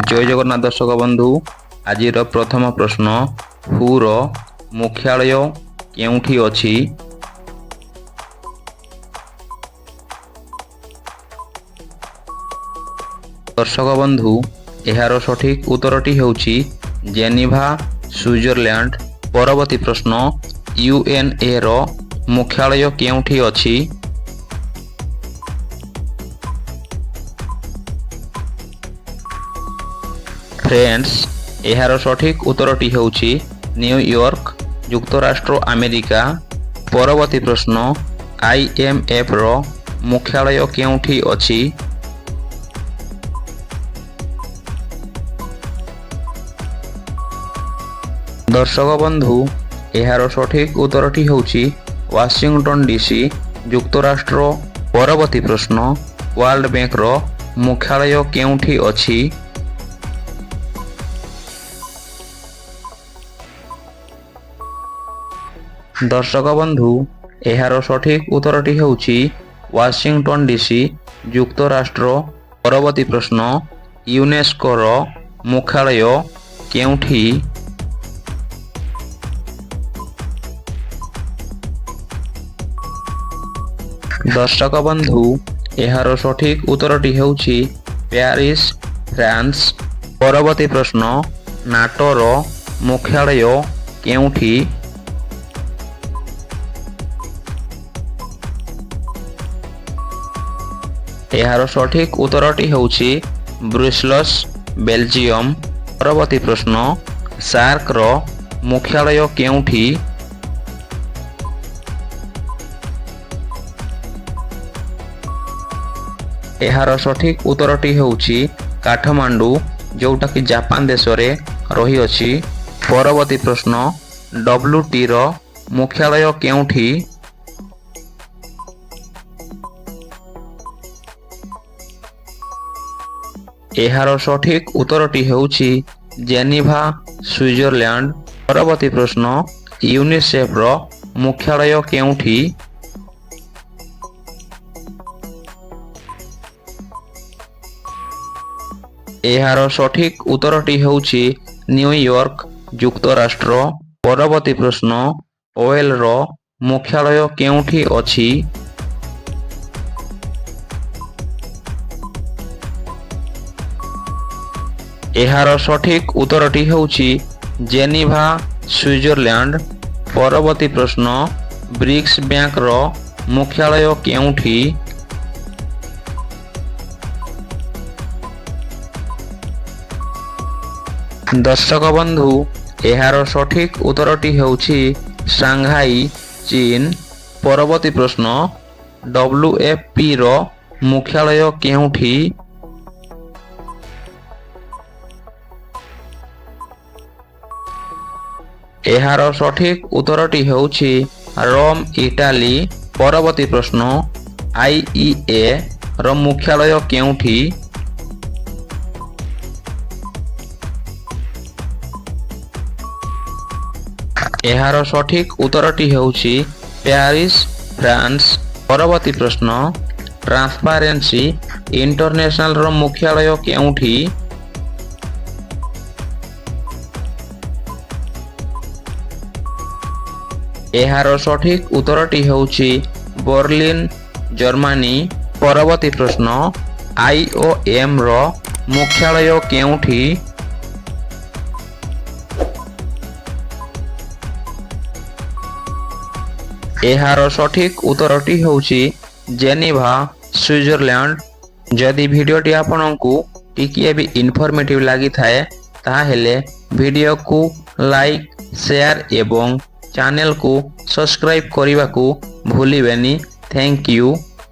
जय जगन्नाथ दर्शक बंधु आज प्रथम प्रश्न हुर मुख्यालय केउठी अछि। दर्शक बंधु एहार सठिक उत्तरटी हेउछि जेनेवा स्विट्जरलैंड। परवर्ती प्रश्न यूएनए रो मुख्यालय केउठी अछि। फ्रेंड्स एहार सठिक उत्तरटी हेउछि न्यूयॉर्क युक्तराष्ट्र अमेरिका। परवर्ती प्रश्न आईएमएफ रो मुख्यालय केउठी अछि। दर्शक बंधु एहार सठिक उत्तरटी हेउछि वाशिंगटन डीसी युक्तराष्ट्र। परवर्ती प्रश्न वर्ल्ड बैंक रो मुख्यालय केउठी अछि। दर्शक बंधु एहार सठिक उत्तरटी हेउछि वाशिंगटन डीसी युक्तराष्ट्र। परवर्ती प्रश्न यूनेस्को रो मुख्यालय केउठी। दर्शक बंधु एहार सठिक उत्तरटी हेउछि पेरिस फ्रांस। परवर्ती प्रश्न नाटो रो मुख्यालय केउठी। एहार सठिक उत्तरटी हेउछि ब्रुसेल्स बेल्जियम। परवर्ती प्रश्न सार्क रो मुख्यालय केउठी। एहार सठिक उत्तरटी हेउछि काठमांडू जोटा कि जापान देश रे रही अछि। परवर्ती प्रश्न डब्ल्यूटी रो मुख्यालय केउठी। एहार सठिक उत्तरटी हेउछि जेनेवा स्विट्जरलैंड। परवर्ती प्रश्न यूनिसेफ रो मुख्यालय केउठी। एहार सठिक उत्तरटी हेउछि न्यूयॉर्क युक्तराष्ट्र। परवर्ती प्रश्न ओएल रो मुख्यालय केउठी अछि। एहार सठिक उत्तरटी हेउछि जेनेवा स्विट्जरलैंड। परवर्ती प्रश्न ब्रिक्स बैंक रो मुख्यालय केउठी। दर्शक बंधु एहार सठिक उत्तरटी हेउछि सांघाई चीन। परवर्ती प्रश्न डब्ल्यूएफपी रो मुख्यालय केउठी। एहार सठिक उत्तरटी हेउछि रोम इटाली। परवर्ती प्रश्न आईईए रो मुख्यालय केउठी। एहार सठिक उत्तरटी हेउछि पेरिस फ्रांस। परवर्ती प्रश्न ट्रांसपेरेंसी इंटरनेशनल रो मुख्यालय केउठी। एहार सठिक उत्तरटी हेउछि बर्लिन जर्मनी। परवर्ती प्रश्न आईओएम रो मुख्यालय केउठी। एहार सठिक उत्तरटी हेउछि जेनेवा स्विट्जरलैंड। जदि वीडियोटी आपनकु टिकिए भी इनफॉर्मेटिव लागि थाए ताहेले वीडियो को लाइक शेयर एवं चैनल को सब्सक्राइब करने को भूलिबेनी। Thank you.